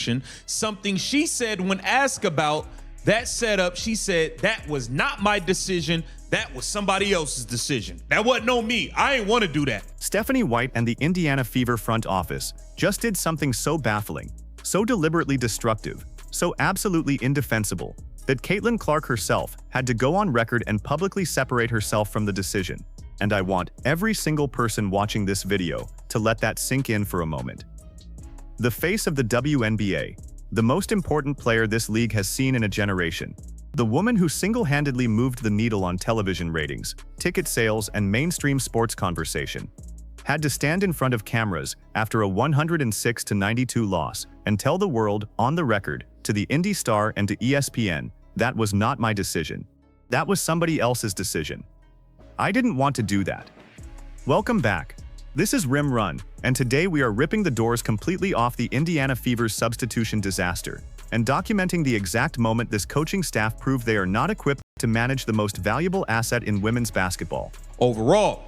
substitution, something she said when asked about that setup. She said, "That was not my decision. That was somebody else's decision. That wasn't on me. I ain't want to do that." Stephanie White and the Indiana Fever front office just did something so baffling, so deliberately destructive, so absolutely indefensible, that Caitlin Clark herself had to go on record and publicly separate herself from the decision. And I want every single person watching this video to let that sink in for a moment. The face of the WNBA, the most important player this league has seen in a generation, the woman who single-handedly moved the needle on television ratings, ticket sales, and mainstream sports conversation, had to stand in front of cameras after a 106-92 loss and tell the world on the record to the Indy Star and to ESPN, "That was not my decision. That was somebody else's decision. I didn't want to do that." Welcome back. This is Rim Run, and today we are ripping the doors completely off the Indiana Fever's substitution disaster and documenting the exact moment this coaching staff proved they are not equipped to manage the most valuable asset in women's basketball. Overall,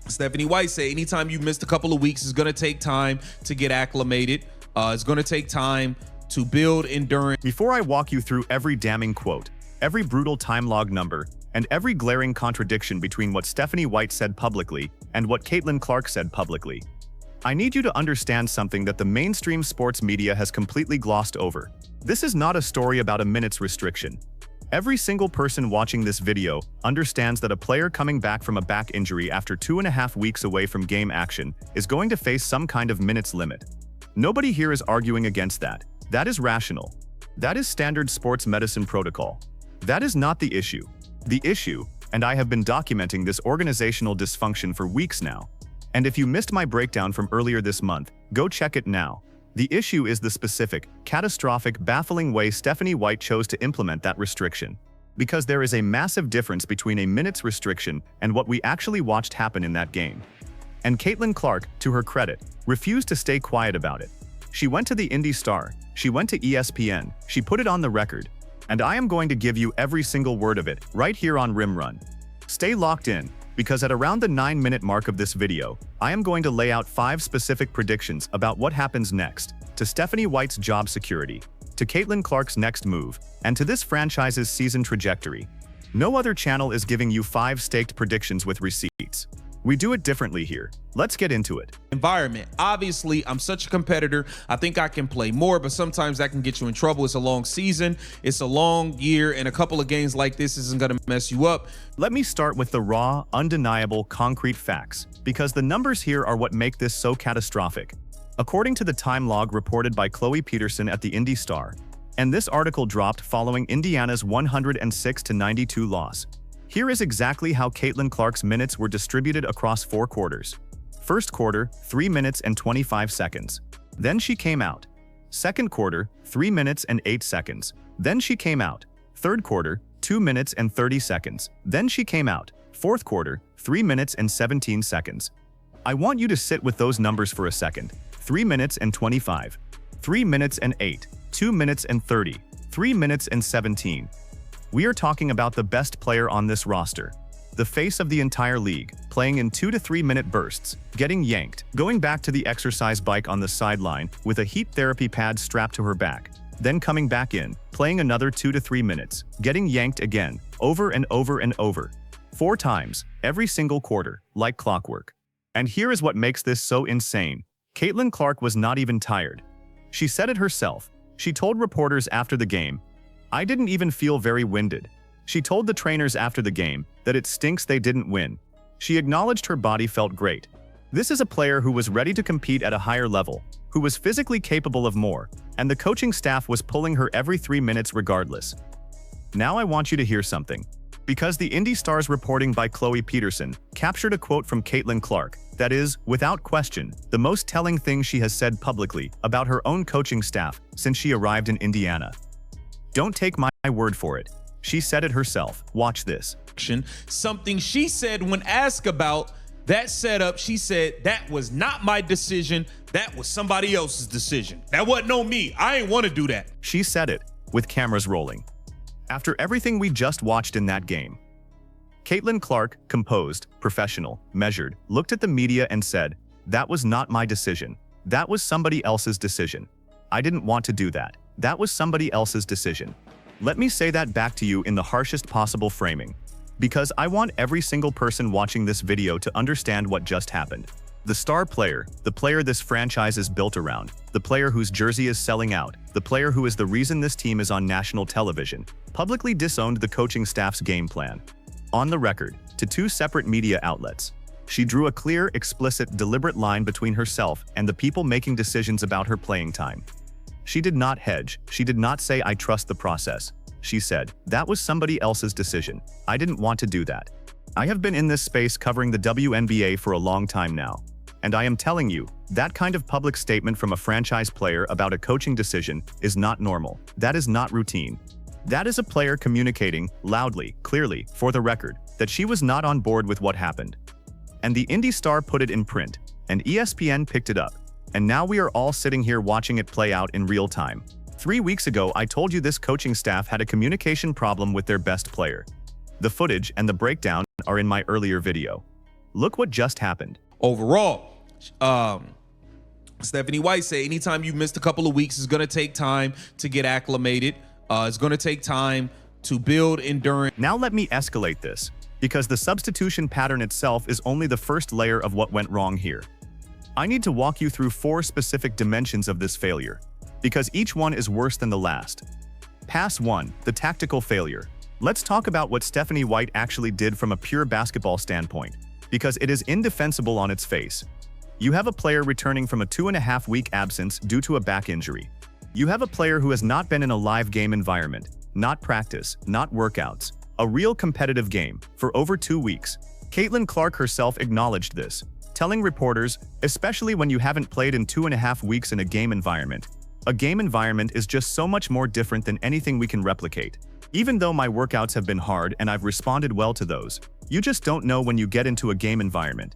Stephanie White said anytime you missed a couple of weeks, it's going to take time to get acclimated. It's going to take time to build endurance. Before I walk you through every damning quote, every brutal time log number, and every glaring contradiction between what Stephanie White said publicly and what Caitlin Clark said publicly, I need you to understand something that the mainstream sports media has completely glossed over. This is not a story about a minutes restriction. Every single person watching this video understands that a player coming back from a back injury after 2.5 weeks away from game action is going to face some kind of minutes limit. Nobody here is arguing against that. That is rational. That is standard sports medicine protocol. That is not the issue. The issue, and I have been documenting this organizational dysfunction for weeks now, and if you missed my breakdown from earlier this month, go check it now. The issue is the specific, catastrophic, baffling way Stephanie White chose to implement that restriction. Because there is a massive difference between a minutes restriction and what we actually watched happen in that game. And Caitlin Clark, to her credit, refused to stay quiet about it. She went to the Indy Star, she went to ESPN, she put it on the record, and I am going to give you every single word of it right here on Rim Run. Stay locked in, because at around the 9-minute mark of this video, I am going to lay out 5 specific predictions about what happens next, to Stephanie White's job security, to Caitlin Clark's next move, and to this franchise's season trajectory. No other channel is giving you 5 staked predictions with receipts. We do it differently here. Let's get into it. Environment. Obviously, I'm such a competitor. I think I can play more, but sometimes that can get you in trouble. It's a long season. It's a long year, and a couple of games like this isn't going to mess you up. Let me start with the raw, undeniable, concrete facts, because the numbers here are what make this so catastrophic. According to the time log reported by Chloe Peterson at the Indy Star, and this article dropped following Indiana's 106-92 loss, here is exactly how Caitlin Clark's minutes were distributed across 4 quarters. First quarter, 3 minutes and 25 seconds. Then she came out. Second quarter, 3 minutes and 8 seconds. Then she came out. Third quarter, 2 minutes and 30 seconds. Then she came out. Fourth quarter, 3 minutes and 17 seconds. I want you to sit with those numbers for a second. 3 minutes and 25. 3 minutes and 8. 2 minutes and 30. 3 minutes and 17. We are talking about the best player on this roster, the face of the entire league, playing in 2 to 3 minute bursts, getting yanked, going back to the exercise bike on the sideline with a heat therapy pad strapped to her back, then coming back in, playing another 2 to 3 minutes, getting yanked again, over and over and over. 4 times, every single quarter, like clockwork. And here is what makes this so insane. Caitlin Clark was not even tired. She said it herself. She told reporters after the game, "I didn't even feel very winded." She told the trainers after the game that it stinks they didn't win. She acknowledged her body felt great. This is a player who was ready to compete at a higher level, who was physically capable of more, and the coaching staff was pulling her every 3 minutes regardless. Now I want you to hear something. Because the Indy Star's reporting by Chloe Peterson captured a quote from Caitlin Clark that is, without question, the most telling thing she has said publicly about her own coaching staff since she arrived in Indiana. Don't take my word for it. She said it herself. Watch this. Something she said when asked about that setup. She said, "That was not my decision. That was somebody else's decision. That wasn't on me. I ain't want to do that." She said it, with cameras rolling. After everything we just watched in that game, Caitlin Clark, composed, professional, measured, looked at the media and said, "That was not my decision. That was somebody else's decision. I didn't want to do that. That was somebody else's decision. Let me say that back to you in the harshest possible framing, because I want every single person watching this video to understand what just happened. The star player, the player this franchise is built around, the player whose jersey is selling out, the player who is the reason this team is on national television, publicly disowned the coaching staff's game plan. On the record, to 2 separate media outlets. She drew a clear, explicit, deliberate line between herself and the people making decisions about her playing time. She did not hedge. She did not say, "I trust the process." She said, "That was somebody else's decision. I didn't want to do that." I have been in this space covering the WNBA for a long time now. And I am telling you, that kind of public statement from a franchise player about a coaching decision is not normal. That is not routine. That is a player communicating, loudly, clearly, for the record, that she was not on board with what happened. And the Indy star put it in print, and ESPN picked it up. And now we are all sitting here watching it play out in real time. 3 weeks ago, I told you this coaching staff had a communication problem with their best player. The footage and the breakdown are in my earlier video. Look what just happened. Overall, Stephanie White said anytime you missed a couple of weeks, it's going to take time to get acclimated. It's going to take time to build endurance. Now let me escalate this, because the substitution pattern itself is only the first layer of what went wrong here. I need to walk you through 4 specific dimensions of this failure, because each one is worse than the last. Pass 1, the tactical failure. Let's talk about what Stephanie White actually did from a pure basketball standpoint, because it is indefensible on its face. You have a player returning from a 2.5-week absence due to a back injury. You have a player who has not been in a live game environment, not practice, not workouts, a real competitive game, for over 2 weeks. Caitlin Clark herself acknowledged this, telling reporters, especially when you haven't played in 2.5 weeks in a game environment is just so much more different than anything we can replicate. Even though my workouts have been hard and I've responded well to those, you just don't know when you get into a game environment.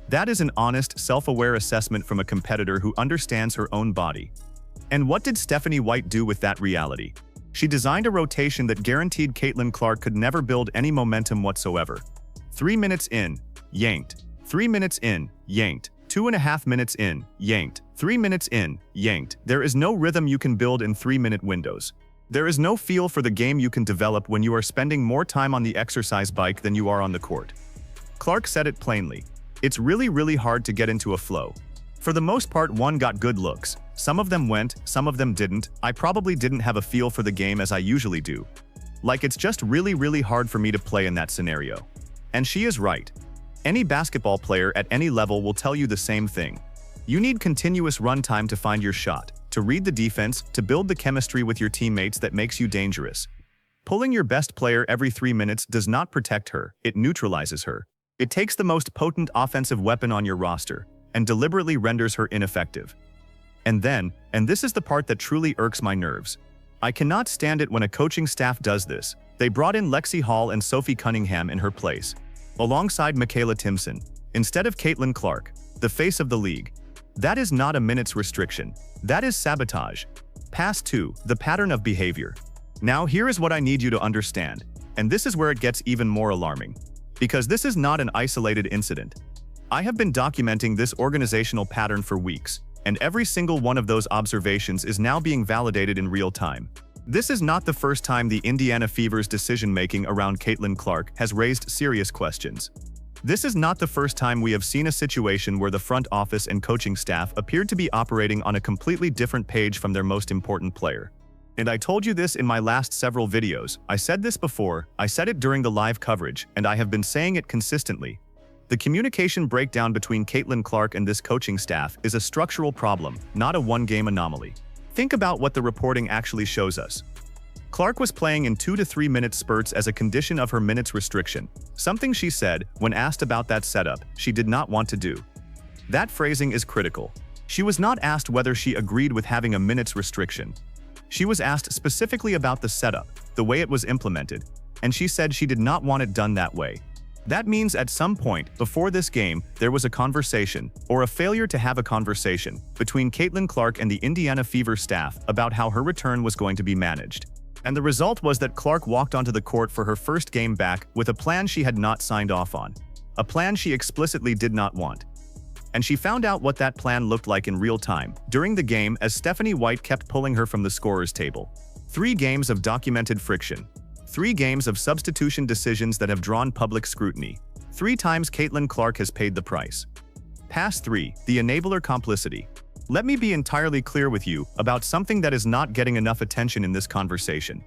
That is an honest, self-aware assessment from a competitor who understands her own body. And what did Stephanie White do with that reality? She designed a rotation that guaranteed Caitlin Clark could never build any momentum whatsoever. 3 minutes in, yanked. 3 minutes in, yanked. 2.5 minutes in, yanked. 3 minutes in, yanked. There is no rhythm you can build in 3-minute windows. There is no feel for the game you can develop when you are spending more time on the exercise bike than you are on the court. Clark said it plainly. It's really hard to get into a flow. For the most part, one got good looks. Some of them went, some of them didn't. I probably didn't have a feel for the game as I usually do. Like, it's just really hard for me to play in that scenario. And she is right. Any basketball player at any level will tell you the same thing. You need continuous run time to find your shot, to read the defense, to build the chemistry with your teammates that makes you dangerous. Pulling your best player every 3 minutes does not protect her, it neutralizes her. It takes the most potent offensive weapon on your roster and deliberately renders her ineffective. And then, and this is the part that truly irks my nerves, I cannot stand it when a coaching staff does this. They brought in Lexi Hall and Sophie Cunningham in her place, alongside Michaela Timpson, instead of Caitlin Clark, the face of the league. That is not a minutes restriction. That is sabotage. Pass 2, the pattern of behavior. Now here is what I need you to understand, and this is where it gets even more alarming. Because this is not an isolated incident. I have been documenting this organizational pattern for weeks, and every single one of those observations is now being validated in real time. This is not the first time the Indiana Fever's decision-making around Caitlin Clark has raised serious questions. This is not the first time we have seen a situation where the front office and coaching staff appeared to be operating on a completely different page from their most important player. And I told you this in my last several videos. I said this before, I said it during the live coverage, and I have been saying it consistently. The communication breakdown between Caitlin Clark and this coaching staff is a structural problem, not a one-game anomaly. Think about what the reporting actually shows us. Clark was playing in 2 to 3 minute spurts as a condition of her minutes restriction, something she said, when asked about that setup, she did not want to do. That phrasing is critical. She was not asked whether she agreed with having a minutes restriction. She was asked specifically about the setup, the way it was implemented, and she said she did not want it done that way. That means at some point before this game, there was a conversation, or a failure to have a conversation, between Caitlin Clark and the Indiana Fever staff about how her return was going to be managed. And the result was that Clark walked onto the court for her first game back with a plan she had not signed off on. A plan she explicitly did not want. And she found out what that plan looked like in real time during the game as Stephanie White kept pulling her from the scorer's table. 3 games of documented friction. 3 games of substitution decisions that have drawn public scrutiny. 3 times Caitlin Clark has paid the price. Pass 3. The enabler complicity. Let me be entirely clear with you about something that is not getting enough attention in this conversation.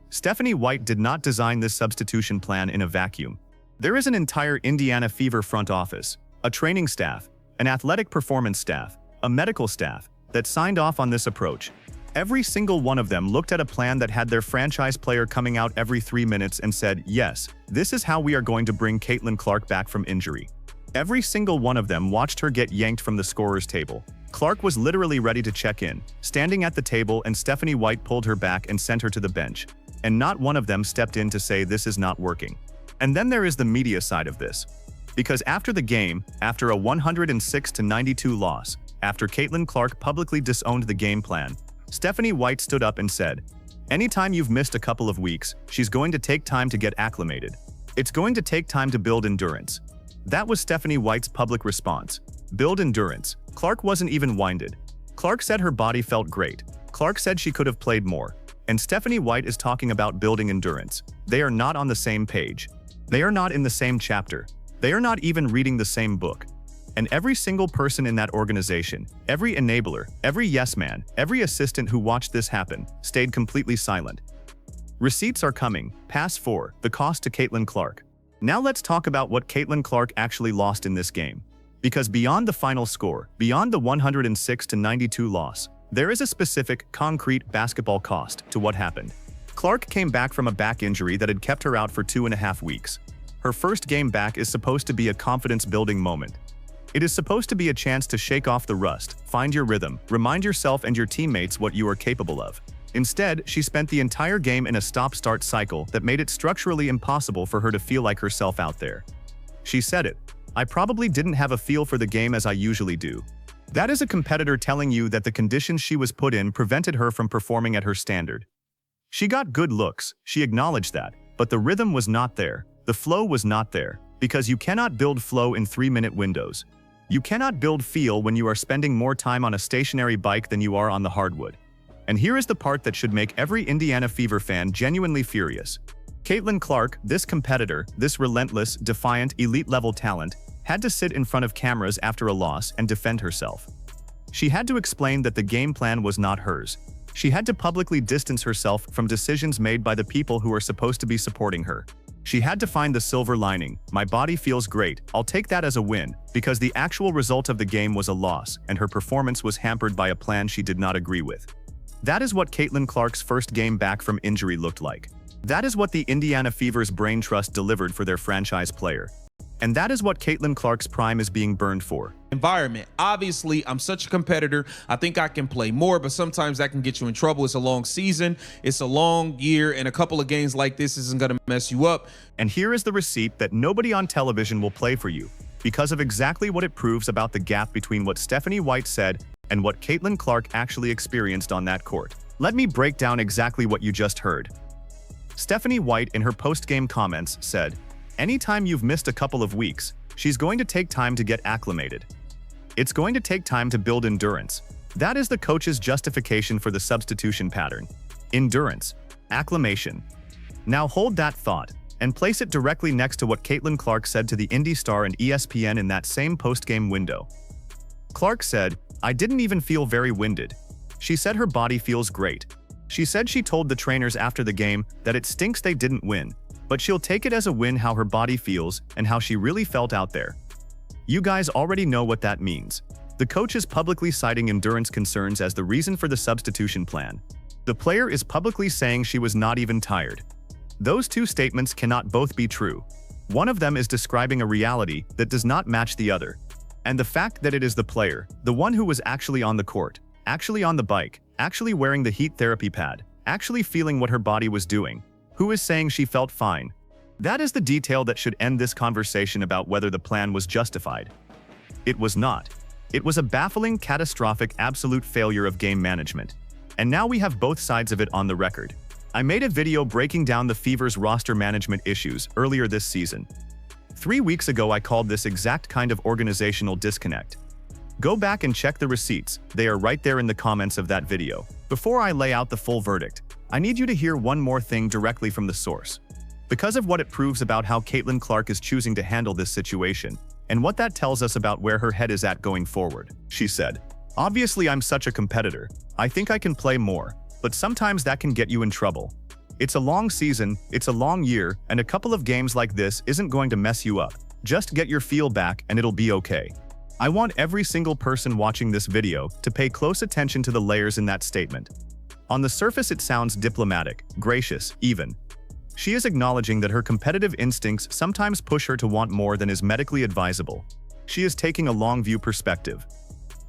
Stephanie White did not design this substitution plan in a vacuum. There is an entire Indiana Fever front office, a training staff, an athletic performance staff, a medical staff that signed off on this approach. Every single one of them looked at a plan that had their franchise player coming out every 3 minutes and said, yes, this is how we are going to bring Caitlin Clark back from injury. Every single one of them watched her get yanked from the scorer's table. Clark was literally ready to check in, standing at the table, and Stephanie White pulled her back and sent her to the bench. And not one of them stepped in to say this is not working. And then there is the media side of this. Because after the game, after a 106-92 loss, after Caitlin Clark publicly disowned the game plan, Stephanie White stood up and said, anytime you've missed a couple of weeks, she's going to take time to get acclimated. It's going to take time to build endurance. That was Stephanie White's public response. Build endurance. Clark wasn't even winded. Clark said her body felt great. Clark said she could have played more. And Stephanie White is talking about building endurance. They are not on the same page. They are not in the same chapter. They are not even reading the same book. And every single person in that organization, every enabler, every yes man, every assistant who watched this happen, stayed completely silent. Receipts are coming. Pass 4. The cost to Caitlin Clark. Now let's talk about what Caitlin Clark actually lost in this game. Because beyond the final score, beyond the 106-92 loss, there is a specific, concrete basketball cost to what happened. Clark came back from a back injury that had kept her out for 2.5 weeks. Her first game back is supposed to be a confidence-building moment. It is supposed to be a chance to shake off the rust, find your rhythm, remind yourself and your teammates what you are capable of. Instead, she spent the entire game in a stop-start cycle that made it structurally impossible for her to feel like herself out there. She said it. I probably didn't have a feel for the game as I usually do. That is a competitor telling you that the conditions she was put in prevented her from performing at her standard. She got good looks, she acknowledged that, but the rhythm was not there, the flow was not there, because you cannot build flow in 3-minute windows. You cannot build feel when you are spending more time on a stationary bike than you are on the hardwood. And here is the part that should make every Indiana Fever fan genuinely furious. Caitlin Clark, this competitor, this relentless, defiant, elite-level talent, had to sit in front of cameras after a loss and defend herself. She had to explain that the game plan was not hers. She had to publicly distance herself from decisions made by the people who are supposed to be supporting her. She had to find the silver lining. My body feels great. I'll take that as a win, because the actual result of the game was a loss, and her performance was hampered by a plan she did not agree with. That is what Caitlin Clark's first game back from injury looked like. That is what the Indiana Fever's brain trust delivered for their franchise player. And that is what Caitlin Clark's prime is being burned for. Environment. Obviously, I'm such a competitor. I think I can play more, but sometimes that can get you in trouble. It's a long season. It's a long year, and a couple of games like this isn't going to mess you up. And here is the receipt that nobody on television will play for you, because of exactly what it proves about the gap between what Stephanie White said and what Caitlin Clark actually experienced on that court. Let me break down exactly what you just heard. Stephanie White, in her post-game comments, said, anytime you've missed a couple of weeks, she's going to take time to get acclimated. It's going to take time to build endurance. That is the coach's justification for the substitution pattern. Endurance. Acclimation. Now hold that thought and place it directly next to what Caitlin Clark said to the Indy Star and ESPN in that same post-game window. Clark said, I didn't even feel very winded. She said her body feels great. She said she told the trainers after the game that it stinks they didn't win, but she'll take it as a win how her body feels and how she really felt out there. You guys already know what that means. The coach is publicly citing endurance concerns as the reason for the substitution plan. The player is publicly saying she was not even tired. Those two statements cannot both be true. One of them is describing a reality that does not match the other. And the fact that it is the player, the one who was actually on the court, actually on the bike, actually wearing the heat therapy pad, actually feeling what her body was doing, who is saying she felt fine. That is the detail that should end this conversation about whether the plan was justified. It was not. It was a baffling, catastrophic, absolute failure of game management. And now we have both sides of it on the record. I made a video breaking down the Fever's roster management issues earlier this season. 3 weeks ago I called this exact kind of organizational disconnect. Go back and check the receipts, they are right there in the comments of that video. Before I lay out the full verdict, I need you to hear one more thing directly from the source. Because of what it proves about how Caitlin Clark is choosing to handle this situation, and what that tells us about where her head is at going forward, she said, "Obviously I'm such a competitor, I think I can play more, but sometimes that can get you in trouble. It's a long season, it's a long year, and a couple of games like this isn't going to mess you up. Just get your feel back and it'll be okay." I want every single person watching this video to pay close attention to the layers in that statement. On the surface it sounds diplomatic, gracious, even. She is acknowledging that her competitive instincts sometimes push her to want more than is medically advisable. She is taking a long-view perspective.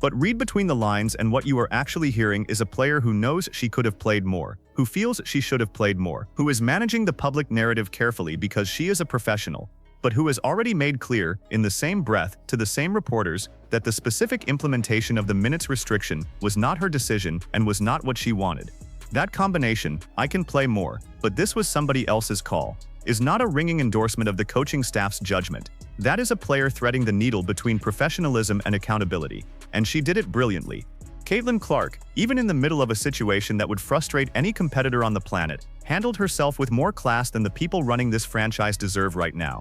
But read between the lines and what you are actually hearing is a player who knows she could have played more, who feels she should have played more, who is managing the public narrative carefully because she is a professional, but who has already made clear, in the same breath, to the same reporters, that the specific implementation of the minutes restriction was not her decision and was not what she wanted. That combination, "I can play more, but this was somebody else's call," is not a ringing endorsement of the coaching staff's judgment. That is a player threading the needle between professionalism and accountability, and she did it brilliantly. Caitlin Clark, even in the middle of a situation that would frustrate any competitor on the planet, handled herself with more class than the people running this franchise deserve right now.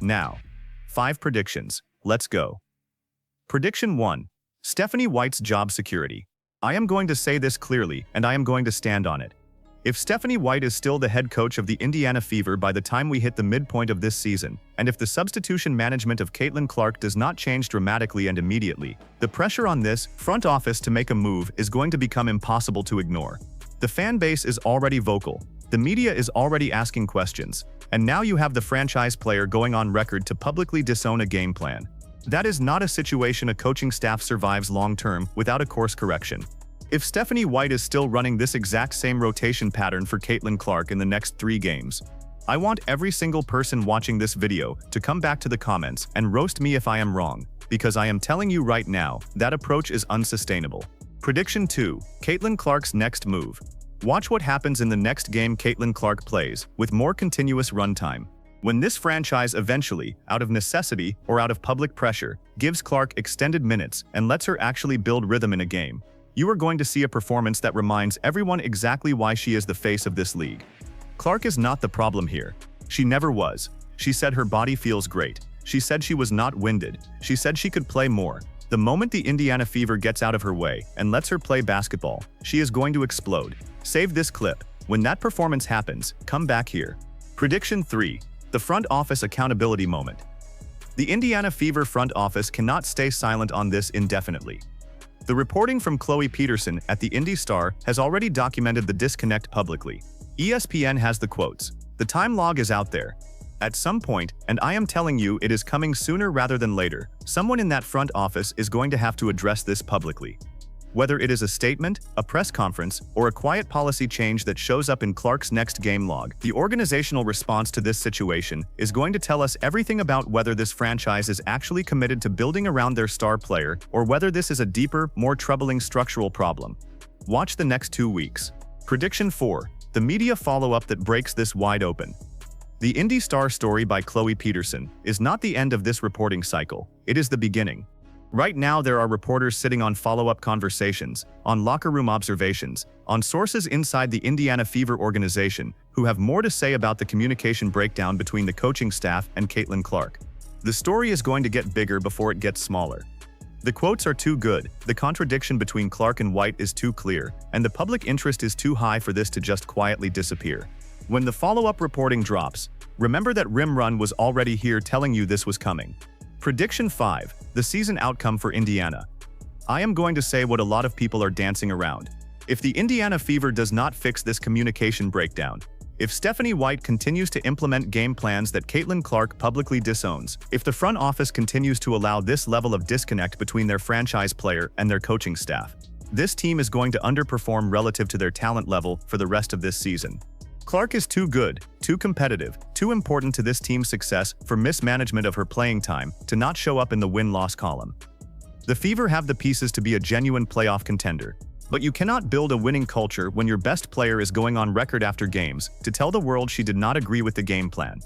Now, 5 predictions. Let's go. Prediction 1. Stephanie White's job security. I am going to say this clearly, and I am going to stand on it. If Stephanie White is still the head coach of the Indiana Fever by the time we hit the midpoint of this season, and if the substitution management of Caitlin Clark does not change dramatically and immediately, the pressure on this front office to make a move is going to become impossible to ignore. The fan base is already vocal, the media is already asking questions, and now you have the franchise player going on record to publicly disown a game plan. That is not a situation a coaching staff survives long-term without a course correction. If Stephanie White is still running this exact same rotation pattern for Caitlin Clark in the next 3 games, I want every single person watching this video to come back to the comments and roast me if I am wrong, because I am telling you right now, that approach is unsustainable. Prediction 2. Caitlin Clark's next move. Watch what happens in the next game Caitlin Clark plays, with more continuous runtime. When this franchise eventually, out of necessity or out of public pressure, gives Clark extended minutes and lets her actually build rhythm in a game, you are going to see a performance that reminds everyone exactly why she is the face of this league. Clark is not the problem here. She never was. She said her body feels great. She said she was not winded. She said she could play more. The moment the Indiana Fever gets out of her way and lets her play basketball, she is going to explode. Save this clip. When that performance happens, come back here. Prediction 3. The front office accountability moment. The Indiana Fever front office cannot stay silent on this indefinitely. The reporting from Chloe Peterson at the Indy Star has already documented the disconnect publicly. ESPN has the quotes. The time log is out there. At some point, and I am telling you it is coming sooner rather than later, someone in that front office is going to have to address this publicly. Whether it is a statement, a press conference, or a quiet policy change that shows up in Clark's next game log, the organizational response to this situation is going to tell us everything about whether this franchise is actually committed to building around their star player or whether this is a deeper, more troubling structural problem. Watch the next 2 weeks. Prediction 4. The media follow-up that breaks this wide open. The Indy Star story by Chloe Peterson is not the end of this reporting cycle, it is the beginning. Right now there are reporters sitting on follow-up conversations, on locker room observations, on sources inside the Indiana Fever organization who have more to say about the communication breakdown between the coaching staff and Caitlin Clark. The story is going to get bigger before it gets smaller. The quotes are too good, the contradiction between Clark and White is too clear, and the public interest is too high for this to just quietly disappear. When the follow-up reporting drops, remember that Rim Run was already here telling you this was coming. Prediction 5. The season outcome for Indiana. I am going to say what a lot of people are dancing around. If the Indiana Fever does not fix this communication breakdown, if Stephanie White continues to implement game plans that Caitlin Clark publicly disowns, if the front office continues to allow this level of disconnect between their franchise player and their coaching staff, this team is going to underperform relative to their talent level for the rest of this season. Clark is too good, too competitive, too important to this team's success for mismanagement of her playing time to not show up in the win-loss column. The Fever have the pieces to be a genuine playoff contender, but you cannot build a winning culture when your best player is going on record after games to tell the world she did not agree with the game plan.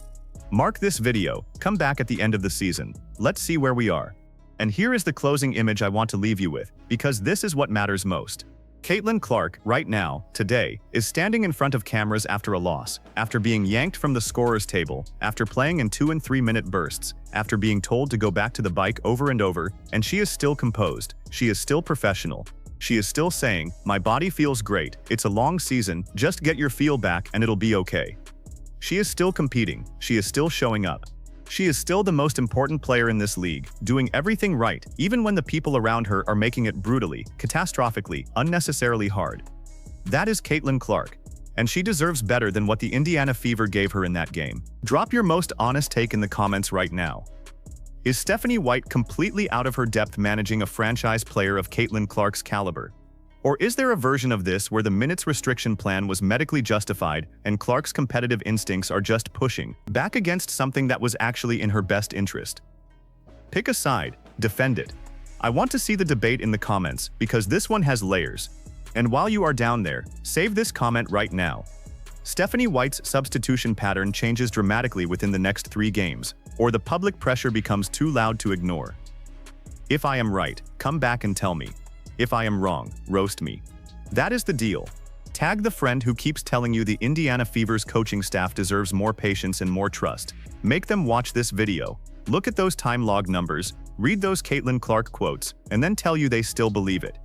Mark this video, come back at the end of the season. Let's see where we are. And here is the closing image I want to leave you with, because this is what matters most. Caitlin Clark, right now, today, is standing in front of cameras after a loss, after being yanked from the scorer's table, after playing in 2 and 3 minute bursts, after being told to go back to the bike over and over, and she is still composed, she is still professional. She is still saying, "My body feels great, it's a long season, just get your feel back and it'll be okay." She is still competing, she is still showing up. She is still the most important player in this league, doing everything right, even when the people around her are making it brutally, catastrophically, unnecessarily hard. That is Caitlin Clark, and she deserves better than what the Indiana Fever gave her in that game. Drop your most honest take in the comments right now. Is Stephanie White completely out of her depth managing a franchise player of Caitlin Clark's caliber? Or is there a version of this where the minutes restriction plan was medically justified and Clark's competitive instincts are just pushing back against something that was actually in her best interest? Pick a side, defend it. I want to see the debate in the comments because this one has layers. And while you are down there, save this comment right now. Stephanie White's substitution pattern changes dramatically within the next 3 games, or the public pressure becomes too loud to ignore. If I am right, come back and tell me. If I am wrong, roast me. That is the deal. Tag the friend who keeps telling you the Indiana Fever's coaching staff deserves more patience and more trust. Make them watch this video, look at those time log numbers, read those Caitlin Clark quotes, and then tell you they still believe it.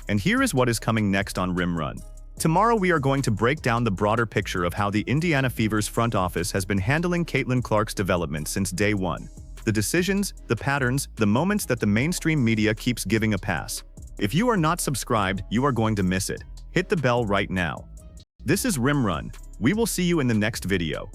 And here is what is coming next on Rim Run. Tomorrow we are going to break down the broader picture of how the Indiana Fever's front office has been handling Caitlin Clark's development since day one. The decisions, the patterns, the moments that the mainstream media keeps giving a pass. If you are not subscribed, you are going to miss it. Hit the bell right now. This is Rim Run. We will see you in the next video.